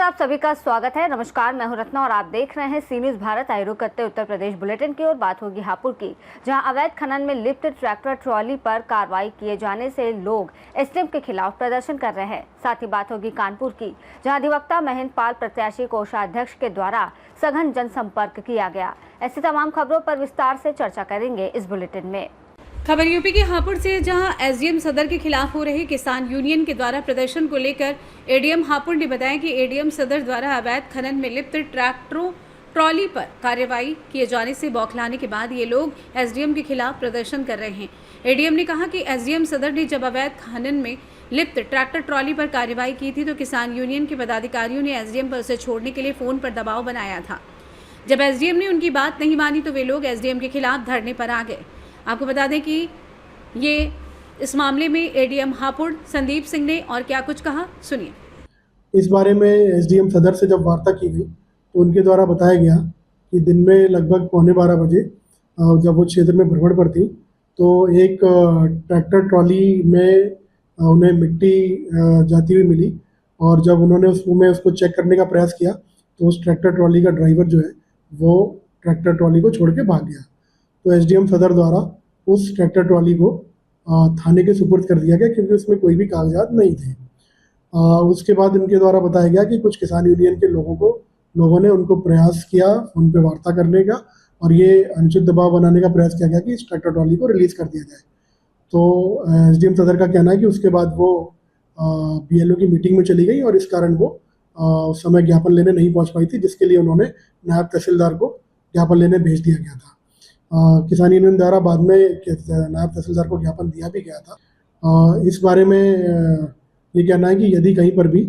नमस्कार, आप सभी का स्वागत है। नमस्कार, मैं हूं रत्ना और आप देख रहे हैं सी न्यूज भारत। आए रुख करते उत्तर प्रदेश बुलेटिन की और बात होगी हापुड़ की, जहां अवैध खनन में लिप्त ट्रैक्टर ट्रॉली पर कार्रवाई किए जाने से लोग एसडीएम के खिलाफ प्रदर्शन कर रहे हैं। साथ ही बात होगी कानपुर की, जहां अधिवक्ता महेंद्र पाल प्रत्याशी कोषाध्यक्ष के द्वारा सघन जनसंपर्क किया गया। ऐसी तमाम खबरों पर विस्तार से चर्चा करेंगे इस बुलेटिन में। खबर यूपी के हापुड़ से, जहां एसडीएम सदर के खिलाफ हो रहे किसान यूनियन के द्वारा प्रदर्शन को लेकर एडीएम हापुड़ ने बताया कि एडीएम सदर द्वारा अवैध खनन में लिप्त ट्रैक्टरों ट्रॉली पर कार्रवाई किए जाने से बौखलाने के बाद ये लोग एसडीएम के खिलाफ प्रदर्शन कर रहे हैं। एडीएम ने कहा कि एसडीएम सदर ने जब अवैध खनन में लिप्त ट्रैक्टर ट्रॉली पर कार्रवाई की थी तो किसान यूनियन के पदाधिकारियों ने एसडीएम पर उसे छोड़ने के लिए फोन पर दबाव बनाया था। जब एसडीएम ने उनकी बात नहीं मानी तो वे लोग एसडीएम के खिलाफ धरने पर आ गए। आपको बता दें कि ये इस मामले में एडीएम हापुड़ संदीप सिंह ने और क्या कुछ कहा, सुनिए। इस बारे में एसडीएम सदर से जब वार्ता की गई तो उनके द्वारा बताया गया कि दिन में लगभग 11:15 बजे जब वो क्षेत्र में भ्रमण पर थी तो एक ट्रैक्टर ट्रॉली में उन्हें मिट्टी जाती हुई मिली और जब उन्होंने उसको चेक करने का प्रयास किया तो उस ट्रैक्टर ट्रॉली का ड्राइवर जो है वो ट्रैक्टर ट्रॉली को छोड़ के भाग गया। तो एसडीएम सदर द्वारा उस ट्रैक्टर ट्रॉली को थाने के सुपुर्द कर दिया गया क्योंकि उसमें कोई भी कागजात नहीं थे। उसके बाद इनके द्वारा बताया गया कि कुछ किसान यूनियन के लोगों ने उनको प्रयास किया उन पे वार्ता करने का और ये अनुचित दबाव बनाने का प्रयास किया गया कि इस ट्रैक्टर ट्रॉली को रिलीज़ कर दिया जाए। तो एसडीएम सदर का कहना है कि उसके बाद वो बीएलओ की मीटिंग में चली गई और इस कारण वो उस समय ज्ञापन लेने नहीं पहुंच पाई थी, जिसके लिए उन्होंने नायब तहसीलदार को ज्ञापन लेने भेज दिया गया था। किसान यूनियन द्वारा बाद में नायब तहसीलदार को ज्ञापन दिया भी गया था। इस बारे में ये कहना है कि यदि कहीं पर भी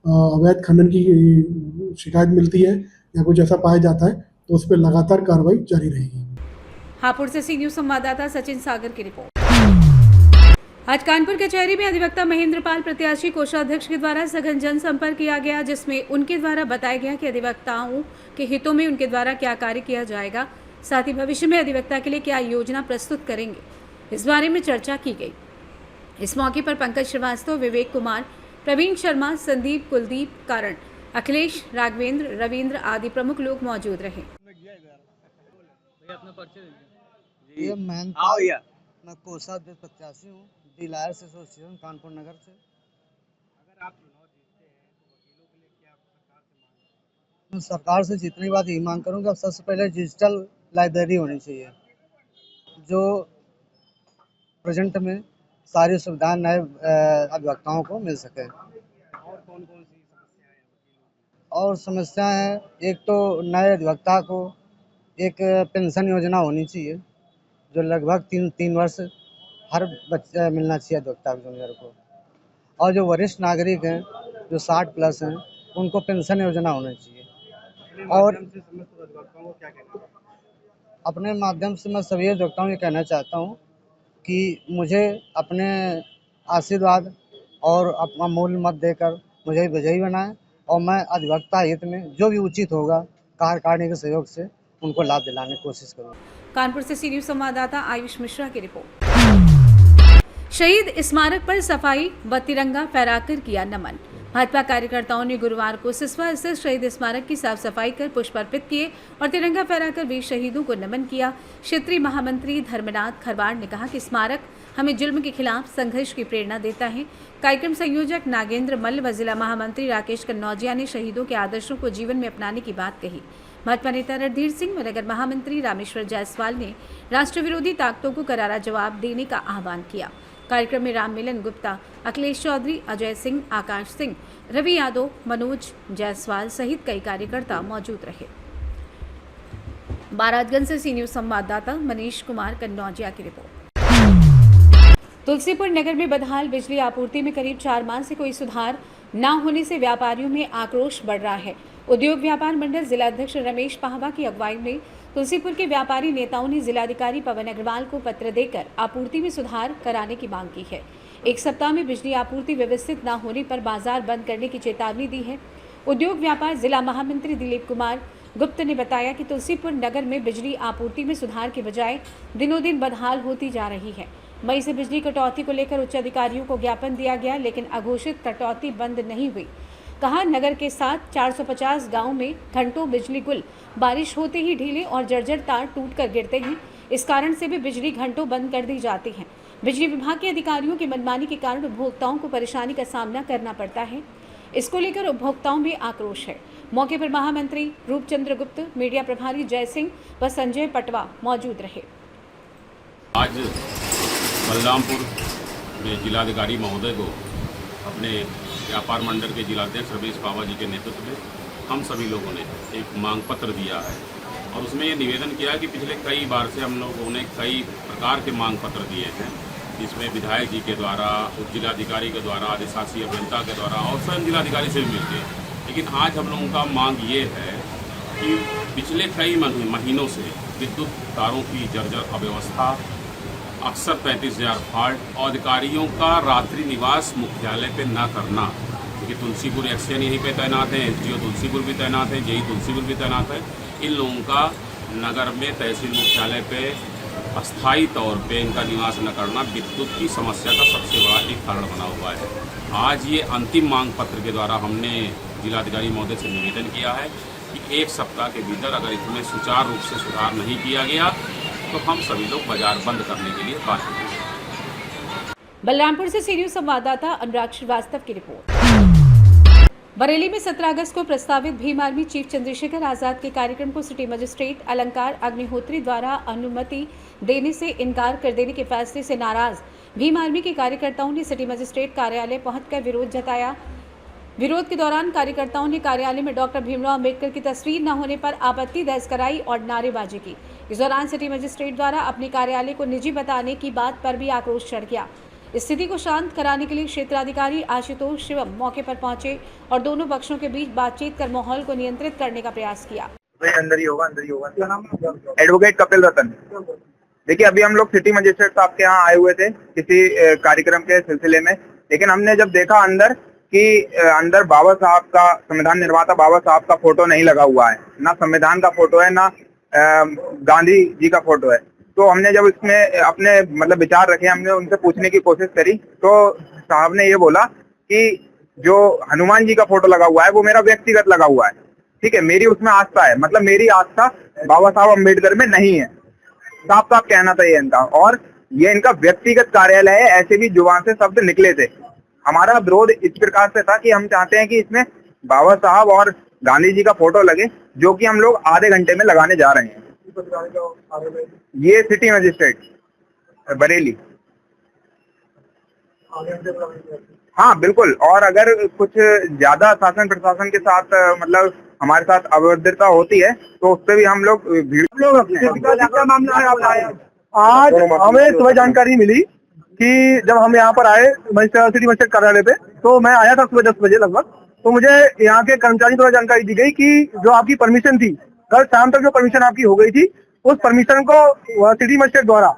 अवैध खनन की शिकायत मिलती है या कुछ ऐसा पाया जाता है तो उस पर लगातार कार्रवाई जारी रहेगी। हापुड़ से सी न्यूज संवाददाता सचिन सागर की रिपोर्ट। आज कानपुर कचहरी में अधिवक्ता महेंद्र पाल प्रत्याशी कोषाध्यक्ष के द्वारा सघन जनसंपर्क किया गया, जिसमें उनके द्वारा बताया गया कि अधिवक्ताओं के हितों में उनके द्वारा क्या कार्य किया जाएगा, साथ ही भविष्य में अधिवक्ता के लिए क्या योजना प्रस्तुत करेंगे, इस बारे में चर्चा की गई। इस मौके पर पंकज श्रीवास्तव, विवेक कुमार, प्रवीण शर्मा, संदीप, कुलदीप, कारण, अखिलेश, राघवेंद्र, रविंद्र आदि प्रमुख लोग मौजूद रहे। मैं कोषाध्यक्ष प्रत्याशी हूँ, डीलायर्स एसोसिएशन कानपुर नगर से। अगर आप चुनाव जीतते हैं तो वकीलों के लिए क्या सरकार से मांग? मैं सरकार से जितनी बात यही मांग करूँगा, सबसे पहले डिजिटल लाइब्रेरी होनी चाहिए जो प्रेजेंट में सारी सुविधाएं नए अधिवक्ताओं को मिल सके। और कौन कौन सी समस्याएं हैं? और समस्याएं हैं, एक तो नए अधिवक्ता को एक पेंशन योजना होनी चाहिए जो लगभग तीन वर्ष हर बच्चे मिलना चाहिए अधिवक्ता जूनियर को, और जो वरिष्ठ नागरिक हैं जो 60 प्लस हैं उनको पेंशन योजना होनी चाहिए। और अपने माध्यम से मैं सभी अधिवक्ताओं को कहना चाहता हूँ कि मुझे अपने आशीर्वाद और अपना मूल्य मत देकर मुझे विजयी बनाएं और मैं अधिवक्ता हित में जो भी उचित होगा कार्यकारिणी के सहयोग से उनको लाभ दिलाने की कोशिश करूँगा। कानपुर से सी न्यूज संवाददाता आयुष मिश्रा की रिपोर्ट। शहीद स्मारक पर सफाई व तिरंगा फहराकर किया नमन। भाजपा कार्यकर्ताओं ने गुरुवार को सिसवा स्थित शहीद स्मारक की साफ सफाई कर पुष्प अर्पित किए और तिरंगा फहराकर वीर शहीदों को नमन किया। क्षेत्रीय महामंत्री धर्मनाथ खरवाड़ ने कहा कि स्मारक हमें जुल्म के खिलाफ संघर्ष की प्रेरणा देता है। कार्यक्रम संयोजक नागेंद्र मल्ल व जिला महामंत्री राकेश कन्नौजिया ने शहीदों के आदर्शों को जीवन में अपनाने की बात कही। भाजपा नेता रणधीर सिंह व नगर महामंत्री रामेश्वर जायसवाल ने राष्ट्र विरोधी ताकतों को करारा जवाब देने का आह्वान किया। कार्यक्रम में राम मिलन गुप्ता, अखिलेश चौधरी, अजय सिंह, आकाश सिंह, रवि यादव, मनोज जायसवाल सहित कई कार्यकर्ता मौजूद रहे। बारातगंज से सी न्यूज संवाददाता मनीष कुमार कन्नौजिया की रिपोर्ट। तुलसीपुर नगर में बदहाल बिजली आपूर्ति में करीब 4 माह से कोई सुधार न होने से व्यापारियों में आक्रोश बढ़ रहा है। उद्योग व्यापार मंडल जिला अध्यक्ष रमेश पाहवा की अगुवाई में तुलसीपुर के व्यापारी नेताओं ने जिलाधिकारी पवन अग्रवाल को पत्र देकर आपूर्ति में सुधार कराने की मांग की है। 1 सप्ताह में बिजली आपूर्ति व्यवस्थित न होने पर बाजार बंद करने की चेतावनी दी है। उद्योग व्यापार जिला महामंत्री दिलीप कुमार गुप्त ने बताया कि तुलसीपुर नगर में बिजली आपूर्ति में सुधार के बजाय दिनों दिन बदहाल होती जा रही है। मई से बिजली कटौती को लेकर उच्च अधिकारियों को ज्ञापन दिया गया, लेकिन अघोषित कटौती बंद नहीं हुई। कहा, नगर के साथ 450 गांव में घंटों बिजली गुल, बारिश होते ही ढीले और जर्जर तार टूटकर गिरते हैं। इस कारण से भी बिजली घंटों बंद कर दी जाती है। बिजली विभाग के अधिकारियों की मनमानी के कारण उपभोक्ताओं को परेशानी का सामना करना पड़ता है। इसको लेकर उपभोक्ताओं में आक्रोश है। मौके पर महामंत्री रूपचंद्र गुप्त, मीडिया प्रभारी जय सिंह व संजय पटवा मौजूद रहे। आज बलरामपुर में जिलाधिकारी महोदय को अपने व्यापार मंडल के जिलाध्यक्ष रमेश बाबा जी के नेतृत्व में हम सभी लोगों ने एक मांग पत्र दिया है और उसमें ये निवेदन किया है कि पिछले कई बार से हम लोगों ने कई प्रकार के मांग पत्र दिए हैं, जिसमें विधायक जी के द्वारा, उप जिलाधिकारी के द्वारा, अधिशासी अभियंता के द्वारा और स्वयं जिलाधिकारी से भी मिलते हैं। लेकिन आज हम लोगों का मांग ये है कि पिछले कई महीनों से विद्युत तारों की जर्जर अव्यवस्था, अक्सर 35,000 फॉल्ट और अधिकारियों का रात्रि निवास मुख्यालय पे न करना, क्योंकि तुलसीपुर एक्सचेंज यहीं पे तैनात है, एसडीओ तुलसीपुर भी तैनात है, जेई तुलसीपुर भी तैनात है। इन लोगों का नगर में तहसील मुख्यालय पे अस्थायी तौर पे इनका निवास न करना विद्युत की समस्या का सबसे बड़ा एक कारण बना हुआ है। आज ये अंतिम मांग पत्र के द्वारा हमने जिलाधिकारी महोदय से निवेदन किया है कि 1 सप्ताह के भीतर अगर इसमें सुचारू रूप से सुधार नहीं किया गया तो हम सभी लोग बाजार बंद करने के लिए बाध्य होंगे। बलरामपुर से सी न्यूज़ संवाददाता अनुराग श्रीवास्तव की रिपोर्ट। बरेली में 17 अगस्त को प्रस्तावित भीम आर्मी चीफ चंद्रशेखर आजाद के कार्यक्रम को सिटी मजिस्ट्रेट अलंकार अग्निहोत्री द्वारा अनुमति देने से इनकार कर देने के फैसले से नाराज भीम आर्मी के कार्यकर्ताओं ने सिटी मजिस्ट्रेट कार्यालय पहुंचकर विरोध जताया। विरोध के दौरान कार्यकर्ताओं ने कार्यालय में डॉक्टर भीमराव अम्बेडकर की तस्वीर न होने पर आपत्ति दर्ज कराई और नारेबाजी की। इस दौरान सिटी मजिस्ट्रेट द्वारा अपने कार्यालय को निजी बताने की बात पर भी आक्रोश चढ़ गया। स्थिति को शांत कराने के लिए क्षेत्राधिकारी आशुतोष शिवम मौके पर पहुंचे और दोनों पक्षों के बीच बातचीत कर माहौल को नियंत्रित करने का प्रयास किया। अंदर ही होगा। एडवोकेट कपिल रतन। देखिए, अभी हम लोग सिटी मजिस्ट्रेट साहब के यहाँ आए हुए थे किसी कार्यक्रम के सिलसिले में, लेकिन हमने जब देखा अंदर कि अंदर बाबा साहब का, संविधान निर्माता बाबा साहब का फोटो नहीं लगा हुआ है, ना संविधान का फोटो है, ना गांधी जी का फोटो है। तो हमने जब इसमें अपने मतलब विचार रखे, हमने उनसे पूछने की कोशिश करी तो साहब ने ये बोला कि जो हनुमान जी का फोटो लगा हुआ है वो मेरा व्यक्तिगत लगा हुआ है, ठीक है, मेरी उसमें आस्था है, मतलब मेरी आस्था बाबा साहब अम्बेडकर में नहीं है। साफ साफ कहना था ये इनका, और ये इनका व्यक्तिगत कार्यालय है, ऐसे भी जुबान से शब्द निकले थे। हमारा विरोध इस प्रकार से था कि हम चाहते हैं कि इसमें बाबा साहब और गांधी जी का फोटो लगे, जो कि हम लोग आधे घंटे में लगाने जा रहे हैं। ये सिटी मजिस्ट्रेट बरेली। हाँ बिल्कुल, और अगर कुछ ज्यादा शासन प्रशासन के साथ मतलब हमारे साथ अभद्रता होती है तो उस पर भी हम लोग आज हमें सुबह जानकारी मिली कि जब हम यहाँ पर आए सिटी मजिस्ट्रेट कार्यालय पे, तो मैं आया था सुबह 10 बजे लगभग, तो मुझे यहाँ के कर्मचारी द्वारा जानकारी दी गई कि जो आपकी परमिशन थी, कल शाम तक जो परमिशन आपकी हो गई थी, उस परमिशन को सिटी मजिस्ट्रेट द्वारा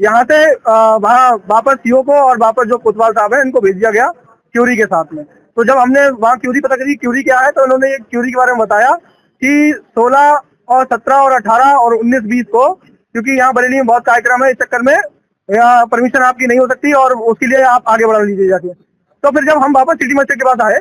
यहाँ से वापस सीओ को और वापस जो कोतवाल साहब है इनको भेज दिया गया क्यूरी के साथ में। तो जब हमने वहाँ क्यूरी पता करी क्यूरी क्या है, तो उन्होंने क्यूरी के बारे में बताया कि 16 और 17 और 18 और 19-20 को, क्योंकि यहाँ बरेली में बहुत कार्यक्रम है, इस चक्कर में परमिशन आपकी नहीं हो सकती और उसके लिए आप आगे बढ़ा लीजिए जाके। तो फिर जब हम वापस सिटी मजिस्ट्रेट के पास आए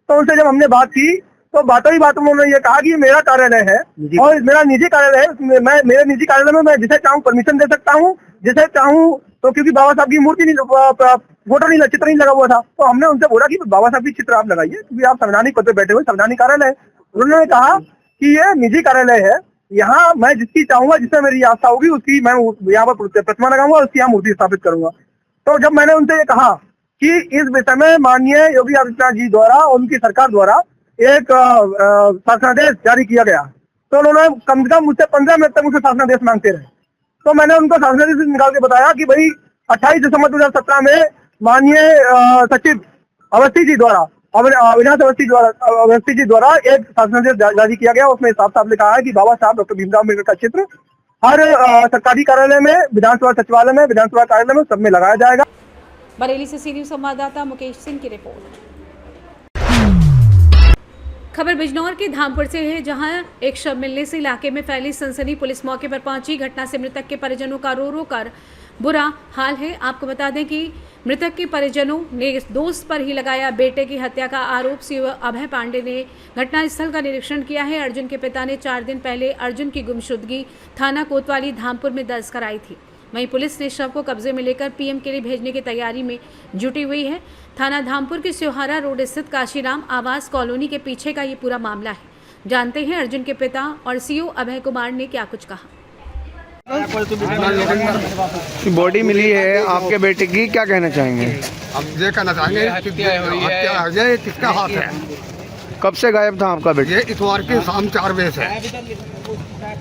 तो उनसे जब हमने बात की तो बातों ही बातों में उन्होंने ये कहा कि मेरा कार्यालय है और मेरा निजी कार्यालय है, मैं मेरे निजी कार्यालय में मैं जिसे चाहूँ परमिशन दे सकता हूँ, जिसे चाहूँ तो, क्योंकि बाबा साहब की मूर्ति नहीं, फोटो नहीं, चित्र नहीं लगा हुआ था। तो हमने उनसे बोला कि बाबा साहब की चित्र आप लगाइए, क्योंकि आप संवैधानिक पद पर बैठे हुए, संवैधानिक कार्यालय है। उन्होंने कहा कि ये निजी कार्यालय है, यहाँ मैं जिसकी चाहूंगा, जिससे मेरी आस्था होगी, उसकी मैं यहाँ पर प्रतिमा लगाऊंगा और उसकी यहाँ मूर्ति स्थापित करूंगा। तो जब मैंने उनसे ये कहा कि इस विषय में माननीय योगी आदित्यनाथ जी द्वारा, उनकी सरकार द्वारा एक शासनादेश जारी किया गया, तो उन्होंने कम से कम मुझसे 15 मिनट तक मुझसे शासनादेश मांगते रहे। तो मैंने उनको शासनादेश निकाल के बताया कि भाई 28 दिसंबर 2017 में माननीय सचिव अवस्थी जी द्वारा, अविनाश अवस्थी जी द्वारा एक शासनादेश जारी किया गया। उसमें साफ साफ लिखा है कि बाबा साहब डॉक्टर भीमराव अम्बेडकर का चित्र हर सरकारी कार्यालय में, विधानसभा सचिवालय में, विधानसभा कार्यालय में, सब में लगाया जाएगा। बरेली से सी न्यूज़ संवाददाता मुकेश सिंह की रिपोर्ट। खबर बिजनौर के धामपुर से है, जहां एक शव मिलने से इलाके में फैली सनसनी। पुलिस मौके पर पहुंची। घटना से मृतक के परिजनों का रो रो कर बुरा हाल है। आपको बता दें कि मृतक के परिजनों ने इस दोस्त पर ही लगाया बेटे की हत्या का आरोप। सीओ अभय पांडे ने घटनास्थल का निरीक्षण किया है। अर्जुन के पिता ने 4 दिन पहले अर्जुन की गुमशुदगी थाना कोतवाली धामपुर में दर्ज कराई थी। वहीं पुलिस ने शव को कब्जे में लेकर पीएम के लिए भेजने की तैयारी में जुटी हुई है। थाना धामपुर के स्योहारा रोड स्थित काशीराम आवास कॉलोनी के पीछे का ये पूरा मामला है। जानते हैं अर्जुन के पिता और सीओ अभय कुमार ने क्या कुछ कहा। बॉडी मिली है आपके बेटे की, क्या कहना चाहेंगे? अब ये कहना चाहेंगे हत्या हो जाए, किसका हाथ है? कब से गायब था आपका बेटा? ये इतवार की शाम 4 बजे से।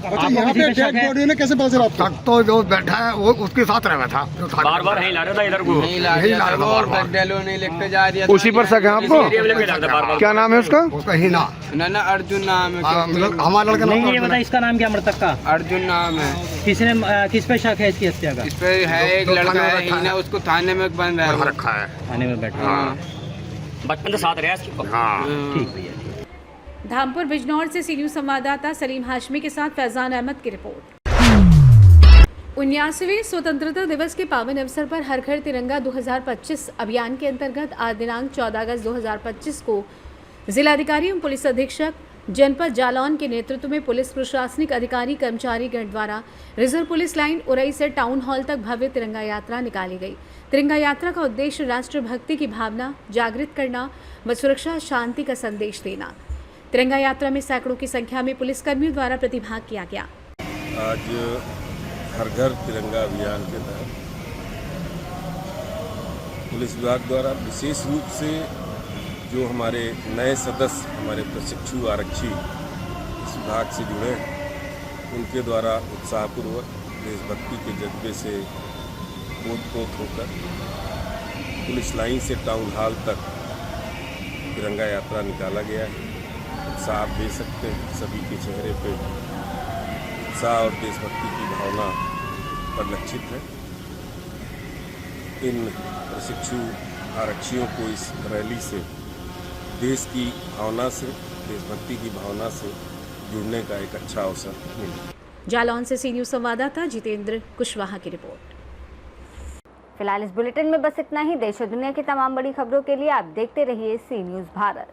यहाँ पे डेड बॉडी ने कैसे पता चला आपको? तक तो जो बैठा है वो उसके साथ रहा था, बार बार नहीं ला रहा था इधर को, नहीं ला नहीं लेके जा रहा उसी पर शक है आपको? क्या नाम है उसका? उसका ही ना ना अर्जुन नाम है। हमारा लड़का नहीं, ये बता इसका नाम क्या मृतक का? अर्जुन नाम है। किसने किस पे शक है इसकी हत्या का? इस पे है एक लड़का है हीना, उसको थाने में बंद रखा है। थाने में बैठा बचपन से साथ रहा इसकी। ठीक भैया। धामपुर बिजनौर से सी न्यूज़ संवाददाता सलीम हाशमी के साथ फैजान अहमद की रिपोर्ट। 79वें स्वतंत्रता दिवस के पावन अवसर पर हर घर तिरंगा 2025 अभियान के अंतर्गत आज दिनांक 14 अगस्त 2025 को जिलाधिकारी एवं पुलिस अधीक्षक जनपद जालौन के नेतृत्व में पुलिस प्रशासनिक अधिकारी कर्मचारी गण द्वारा रिजर्व पुलिस लाइन उरई से टाउन हॉल तक भव्य तिरंगा यात्रा निकाली गई। तिरंगा यात्रा का उद्देश्य राष्ट्रभक्ति की भावना जागृत करना व सुरक्षा शांति का संदेश देना। तिरंगा यात्रा में सैकड़ों की संख्या में पुलिसकर्मियों द्वारा प्रतिभाग किया गया। आज हर घर तिरंगा अभियान के तहत पुलिस विभाग द्वारा विशेष रूप से जो हमारे नए सदस्य, हमारे प्रशिक्षु आरक्षी इस विभाग से जुड़े हैं, उनके द्वारा उत्साहपूर्वक देशभक्ति के जज्बे से ओत-प्रोत होकर पुलिस लाइन से टाउन हॉल तक तिरंगा यात्रा निकाला गया है। उत्साह आप दे सकते हैं, सभी के चेहरे पे उत्साह और देशभक्ति की भावना परिलक्षित है। इन प्रशिक्षु आरक्षियों को इस रैली से देश की भावना से, देशभक्ति की भावना से जुड़ने का एक अच्छा अवसर मिला। जालौन से सी न्यूज़ संवाददाता जितेंद्र कुशवाहा की रिपोर्ट। फिलहाल इस बुलेटिन में बस इतना ही। देश और दुनिया की तमाम बड़ी खबरों के लिए आप देखते रहिए सी न्यूज़ भारत।